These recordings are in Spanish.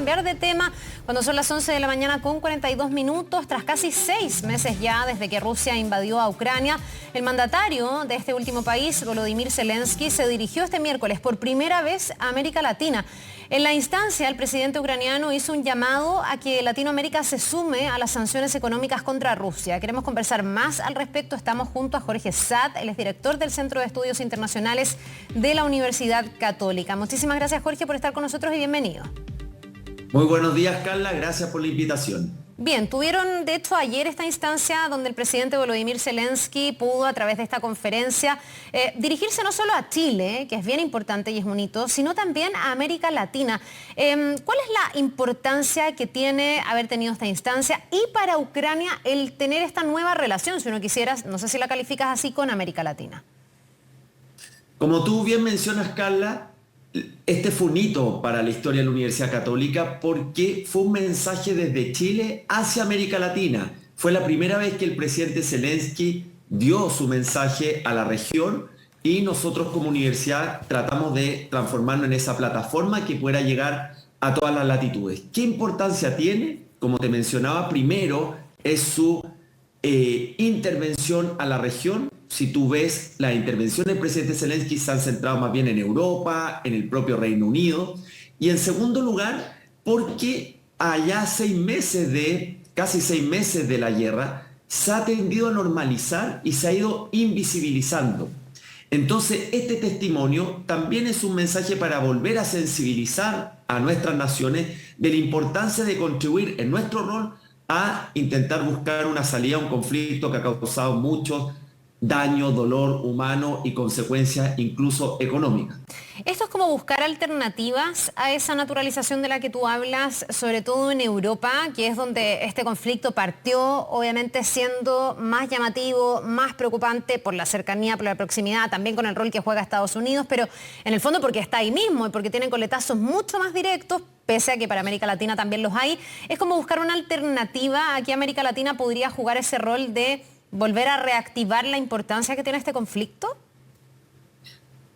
cambiar de tema cuando son las 11 de la mañana con 42 minutos. Tras casi 6 meses ya desde que Rusia invadió a Ucrania, el mandatario de este último país, Volodymyr Zelensky, se dirigió este miércoles por primera vez a América Latina. En la instancia, el presidente ucraniano hizo un llamado a que Latinoamérica se sume a las sanciones económicas contra Rusia. Queremos conversar más al respecto. Estamos junto a Jorge Saad, él es director del Centro de Estudios Internacionales de la Universidad Católica. Muchísimas gracias, Jorge, por estar con nosotros y bienvenido. Muy buenos días, Carla. Gracias por la invitación. Bien, tuvieron de hecho ayer esta instancia donde el presidente Volodymyr Zelensky pudo a través de esta conferencia dirigirse no solo a Chile, que es bien importante y es un hito, sino también a América Latina. ¿Cuál es la importancia que tiene haber tenido esta instancia y para Ucrania el tener esta nueva relación, si uno quisiera, no sé si la calificas así, con América Latina? Como tú bien mencionas, Carla, este fue un hito para la historia de la Universidad Católica porque fue un mensaje desde Chile hacia América Latina. Fue la primera vez que el presidente Zelensky dio su mensaje a la región y nosotros como universidad tratamos de transformarnos en esa plataforma que pueda llegar a todas las latitudes. ¿Qué importancia tiene? Como te mencionaba, primero es su intervención a la región. Si tú ves, las intervenciones del presidente Zelensky se han centrado más bien en Europa, en el propio Reino Unido. Y en segundo lugar, porque allá casi 6 meses de la guerra, se ha tendido a normalizar y se ha ido invisibilizando. Entonces, este testimonio también es un mensaje para volver a sensibilizar a nuestras naciones de la importancia de contribuir en nuestro rol a intentar buscar una salida a un conflicto que ha causado muchos daño, dolor humano y consecuencias incluso económicas. Esto es como buscar alternativas a esa naturalización de la que tú hablas, sobre todo en Europa, que es donde este conflicto partió, obviamente siendo más llamativo, más preocupante por la cercanía, por la proximidad, también con el rol que juega Estados Unidos, pero en el fondo porque está ahí mismo y porque tienen coletazos mucho más directos, pese a que para América Latina también los hay. Es como buscar una alternativa a que América Latina podría jugar ese rol de volver a reactivar la importancia que tiene este conflicto.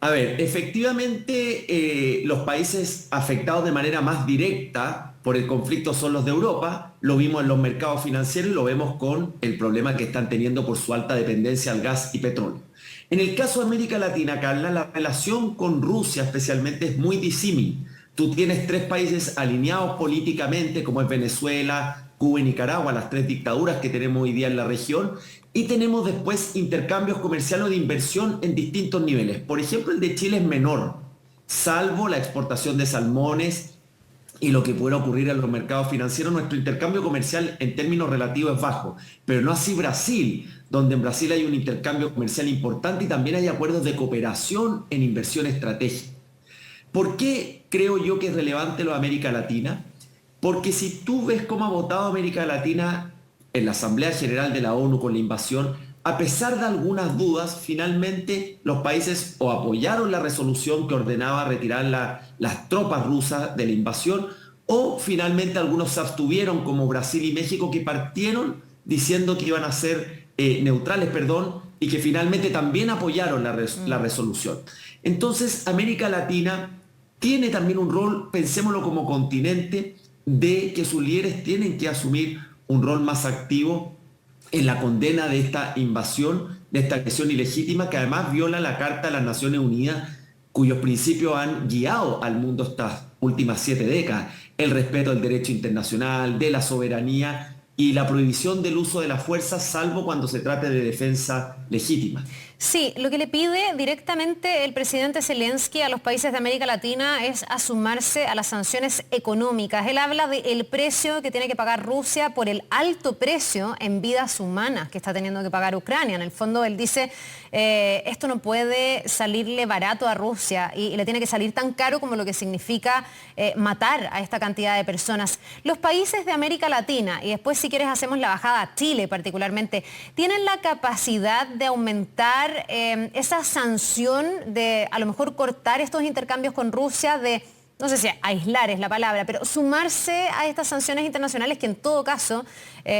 A ver, efectivamente los países afectados de manera más directa por el conflicto son los de Europa. Lo vimos en los mercados financieros y lo vemos con el problema que están teniendo por su alta dependencia al gas y petróleo. En el caso de América Latina, Carla, la relación con Rusia especialmente es muy disímil. Tú tienes 3 países alineados políticamente, como es Venezuela, Cuba y Nicaragua, las 3 dictaduras que tenemos hoy día en la región, y tenemos después intercambios comerciales de inversión en distintos niveles. Por ejemplo, el de Chile es menor, salvo la exportación de salmones y lo que pueda ocurrir en los mercados financieros. Nuestro intercambio comercial en términos relativos es bajo, pero no así Brasil, donde en Brasil hay un intercambio comercial importante y también hay acuerdos de cooperación en inversión estratégica. ¿Por qué creo yo que es relevante lo de América Latina? Porque si tú ves cómo ha votado América Latina en la Asamblea General de la ONU con la invasión, a pesar de algunas dudas, finalmente los países o apoyaron la resolución que ordenaba retirar las tropas rusas de la invasión, o finalmente algunos se abstuvieron, como Brasil y México, que partieron diciendo que iban a ser neutrales, y que finalmente también apoyaron la resolución. Entonces, América Latina tiene también un rol, pensémoslo como continente, de que sus líderes tienen que asumir un rol más activo en la condena de esta invasión, de esta agresión ilegítima que además viola la Carta de las Naciones Unidas, cuyos principios han guiado al mundo estas últimas 7 décadas. El respeto del derecho internacional, de la soberanía y la prohibición del uso de la fuerza, salvo cuando se trate de defensa legítima. Sí, lo que le pide directamente el presidente Zelensky a los países de América Latina es a sumarse a las sanciones económicas. Él habla del precio que tiene que pagar Rusia por el alto precio en vidas humanas que está teniendo que pagar Ucrania. En el fondo, él dice, esto no puede salirle barato a Rusia y le tiene que salir tan caro como lo que significa matar a esta cantidad de personas. Los países de América Latina, y después si quieres hacemos la bajada a Chile particularmente, tienen la capacidad de aumentar esa sanción de a lo mejor cortar estos intercambios con Rusia, de, no sé si aislar es la palabra, pero sumarse a estas sanciones internacionales que en todo caso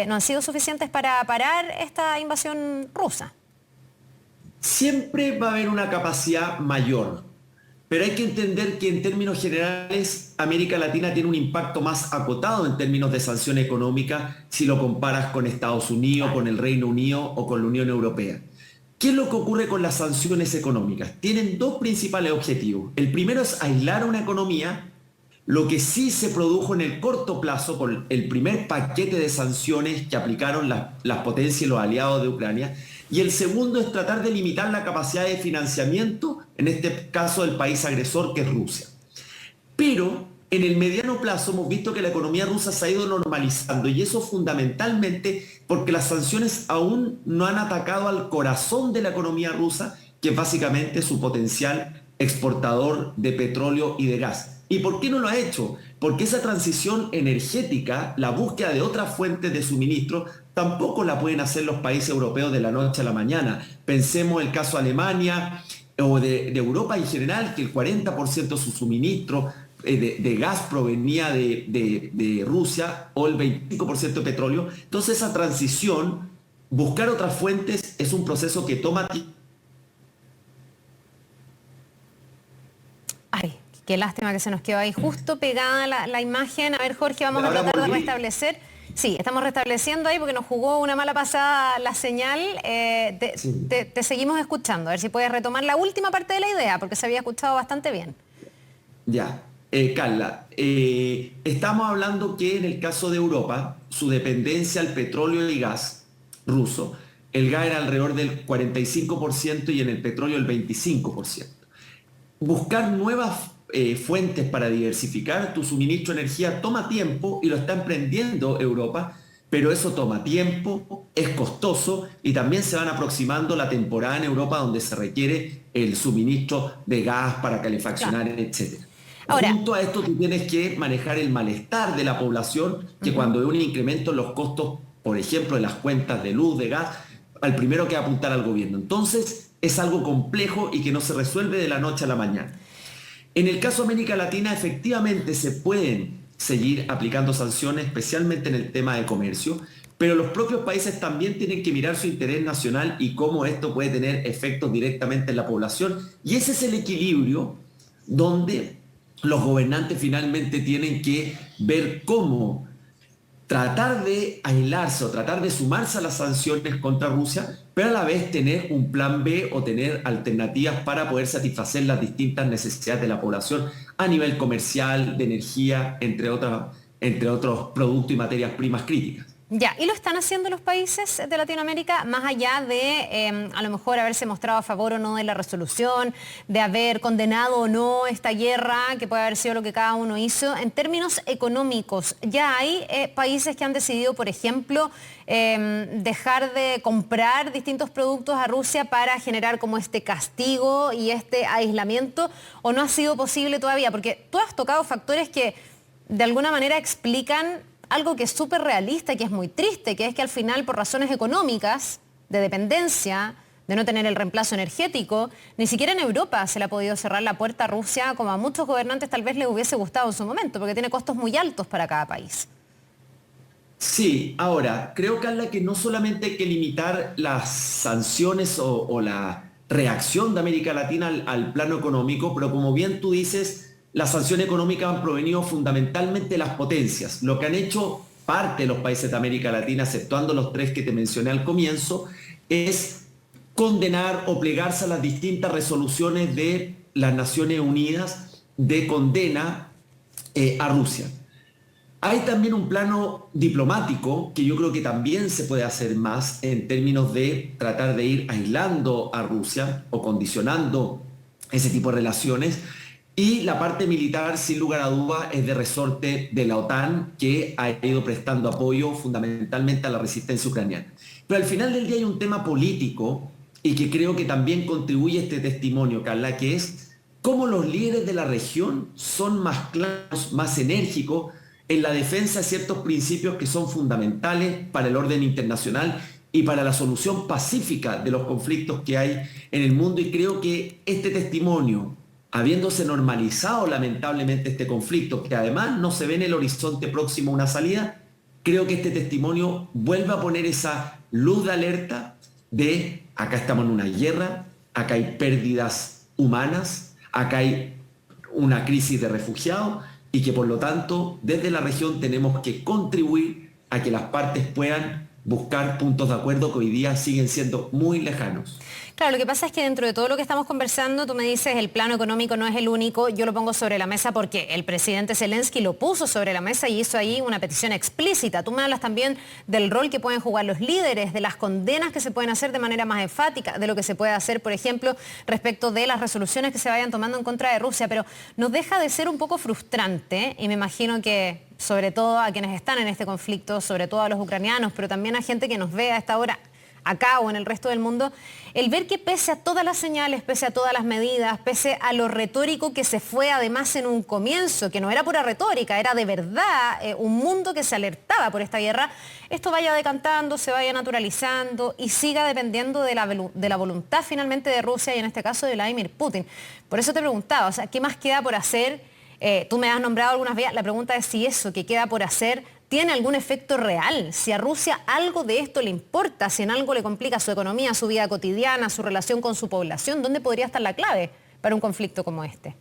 no han sido suficientes para parar esta invasión rusa? Siempre va a haber una capacidad mayor, pero hay que entender que en términos generales América Latina tiene un impacto más acotado en términos de sanción económica si lo comparas con Estados Unidos, con el Reino Unido o con la Unión Europea. ¿Qué es lo que ocurre con las sanciones económicas? Tienen dos principales objetivos. El primero es aislar a una economía, lo que sí se produjo en el corto plazo con el primer paquete de sanciones que aplicaron las potencias y los aliados de Ucrania. Y el segundo es tratar de limitar la capacidad de financiamiento, en este caso del país agresor, que es Rusia. Pero en el mediano plazo hemos visto que la economía rusa se ha ido normalizando, y eso fundamentalmente porque las sanciones aún no han atacado al corazón de la economía rusa, que es básicamente su potencial exportador de petróleo y de gas. ¿Y por qué no lo ha hecho? Porque esa transición energética, la búsqueda de otras fuentes de suministro, tampoco la pueden hacer los países europeos de la noche a la mañana. Pensemos el caso de Alemania o de Europa en general, que el 40% de su suministro de gas provenía de Rusia, o el 25% de petróleo. Entonces esa transición, buscar otras fuentes, es un proceso que toma tiempo. Ay, qué lástima que se nos quedó ahí justo pegada la imagen. A ver, Jorge, vamos a tratar de restablecer. Sí, estamos restableciendo ahí porque nos jugó una mala pasada la señal. Te seguimos escuchando. A ver si puedes retomar la última parte de la idea, porque se había escuchado bastante bien. Ya. Carla, estamos hablando que en el caso de Europa, su dependencia al petróleo y gas ruso, el gas era alrededor del 45% y en el petróleo el 25%. Buscar nuevas fuentes para diversificar tu suministro de energía toma tiempo, y lo está emprendiendo Europa, pero eso toma tiempo, es costoso, y también se van aproximando la temporada en Europa donde se requiere el suministro de gas para calefaccionar, etc. Ahora, junto a esto, tú tienes que manejar el malestar de la población, que cuando hay un incremento en los costos, por ejemplo, de las cuentas de luz, de gas, al primero que apuntar al gobierno. Entonces, es algo complejo y que no se resuelve de la noche a la mañana. En el caso de América Latina, efectivamente se pueden seguir aplicando sanciones, especialmente en el tema de comercio, pero los propios países también tienen que mirar su interés nacional y cómo esto puede tener efectos directamente en la población. Y ese es el equilibrio donde los gobernantes finalmente tienen que ver cómo tratar de aislarse o tratar de sumarse a las sanciones contra Rusia, pero a la vez tener un plan B o tener alternativas para poder satisfacer las distintas necesidades de la población a nivel comercial, de energía, entre otros productos y materias primas críticas. Ya, ¿y lo están haciendo los países de Latinoamérica, más allá de a lo mejor haberse mostrado a favor o no de la resolución, de haber condenado o no esta guerra, que puede haber sido lo que cada uno hizo? En términos económicos, ya hay países que han decidido, por ejemplo, dejar de comprar distintos productos a Rusia para generar como este castigo y este aislamiento, ¿o no ha sido posible todavía? Porque tú has tocado factores que de alguna manera explican algo que es súper realista y que es muy triste, que es que al final, por razones económicas, de dependencia, de no tener el reemplazo energético, ni siquiera en Europa se le ha podido cerrar la puerta a Rusia, como a muchos gobernantes tal vez les hubiese gustado en su momento, porque tiene costos muy altos para cada país. Sí, ahora, creo, Carla, que no solamente hay que limitar las sanciones o la reacción de América Latina al plano económico, pero como bien tú dices, las sanciones económicas han provenido fundamentalmente de las potencias. Lo que han hecho parte de los países de América Latina, exceptuando los tres que te mencioné al comienzo, es condenar o plegarse a las distintas resoluciones de las Naciones Unidas de condena a Rusia. Hay también un plano diplomático que yo creo que también se puede hacer más en términos de tratar de ir aislando a Rusia o condicionando ese tipo de relaciones. Y la parte militar, sin lugar a duda, es de resorte de la OTAN, que ha ido prestando apoyo fundamentalmente a la resistencia ucraniana. Pero al final del día hay un tema político y que creo que también contribuye a este testimonio, Carla, que es cómo los líderes de la región son más claros, más enérgicos en la defensa de ciertos principios que son fundamentales para el orden internacional y para la solución pacífica de los conflictos que hay en el mundo. Y creo que este testimonio, habiéndose normalizado lamentablemente este conflicto, que además no se ve en el horizonte próximo una salida, creo que este testimonio vuelve a poner esa luz de alerta de acá estamos en una guerra, acá hay pérdidas humanas, acá hay una crisis de refugiados, y que por lo tanto desde la región tenemos que contribuir a que las partes puedan buscar puntos de acuerdo que hoy día siguen siendo muy lejanos. Claro, lo que pasa es que dentro de todo lo que estamos conversando, tú me dices el plano económico no es el único, yo lo pongo sobre la mesa porque el presidente Zelensky lo puso sobre la mesa y hizo ahí una petición explícita. Tú me hablas también del rol que pueden jugar los líderes, de las condenas que se pueden hacer de manera más enfática, de lo que se puede hacer, por ejemplo, respecto de las resoluciones que se vayan tomando en contra de Rusia, pero nos deja de ser un poco frustrante y me imagino que sobre todo a quienes están en este conflicto, sobre todo a los ucranianos, pero también a gente que nos ve a esta hora acá o en el resto del mundo, el ver que pese a todas las señales, pese a todas las medidas, pese a lo retórico que se fue además en un comienzo, que no era pura retórica, era de verdad un mundo que se alertaba por esta guerra, esto vaya decantando, se vaya naturalizando y siga dependiendo de la voluntad finalmente de Rusia y en este caso de Vladimir Putin. Por eso te preguntaba, o sea, ¿qué más queda por hacer? Tú me has nombrado algunas vías, la pregunta es si eso que queda por hacer tiene algún efecto real, si a Rusia algo de esto le importa, si en algo le complica su economía, su vida cotidiana, su relación con su población, ¿dónde podría estar la clave para un conflicto como este?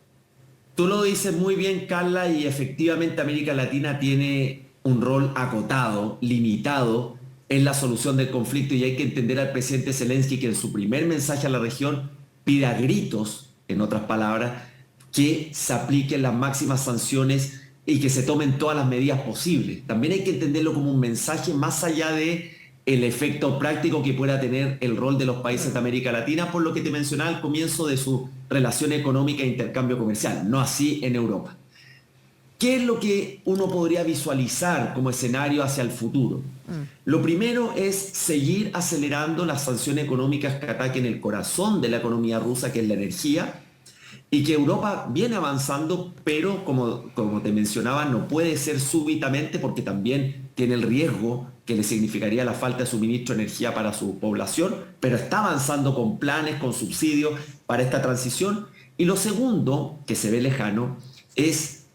Tú lo dices muy bien, Carla, y efectivamente América Latina tiene un rol acotado, limitado en la solución del conflicto y hay que entender al presidente Zelensky que en su primer mensaje a la región pide a gritos, en otras palabras, que se apliquen las máximas sanciones y que se tomen todas las medidas posibles. También hay que entenderlo como un mensaje más allá de el efecto práctico que pueda tener el rol de los países de América Latina, por lo que te mencionaba al comienzo de su relación económica e intercambio comercial, no así en Europa. ¿Qué es lo que uno podría visualizar como escenario hacia el futuro? Lo primero es seguir acelerando las sanciones económicas que ataquen el corazón de la economía rusa, que es la energía, y que Europa viene avanzando, pero como te mencionaba, no puede ser súbitamente porque también tiene el riesgo que le significaría la falta de suministro de energía para su población, pero está avanzando con planes, con subsidios para esta transición. Y lo segundo, que se ve lejano, es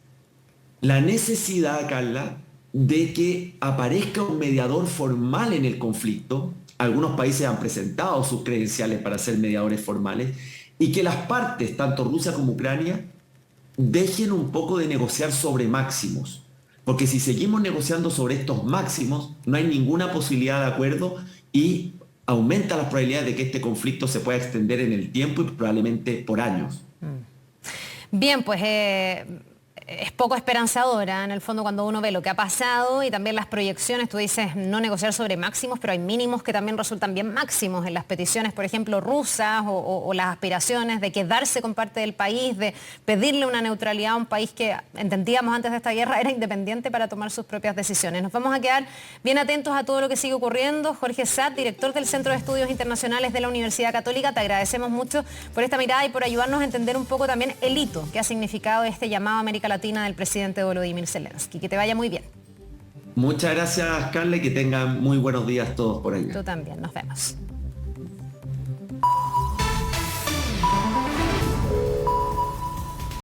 la necesidad, Carla, de que aparezca un mediador formal en el conflicto. Algunos países han presentado sus credenciales para ser mediadores formales, y que las partes, tanto Rusia como Ucrania, dejen un poco de negociar sobre máximos. Porque si seguimos negociando sobre estos máximos, no hay ninguna posibilidad de acuerdo y aumenta las probabilidades de que este conflicto se pueda extender en el tiempo y probablemente por años. Bien, pues es poco esperanzadora en el fondo cuando uno ve lo que ha pasado y también las proyecciones. Tú dices no negociar sobre máximos, pero hay mínimos que también resultan bien máximos en las peticiones, por ejemplo, rusas o las aspiraciones de quedarse con parte del país, de pedirle una neutralidad a un país que entendíamos antes de esta guerra era independiente para tomar sus propias decisiones. Nos vamos a quedar bien atentos a todo lo que sigue ocurriendo. Jorge Satt, director del Centro de Estudios Internacionales de la Universidad Católica, te agradecemos mucho por esta mirada y por ayudarnos a entender un poco también el hito que ha significado este llamado a América Latina del presidente Volodymyr Zelensky. Que te vaya muy bien. Muchas gracias, Carla, y que tengan muy buenos días todos por allá. Tú también, nos vemos.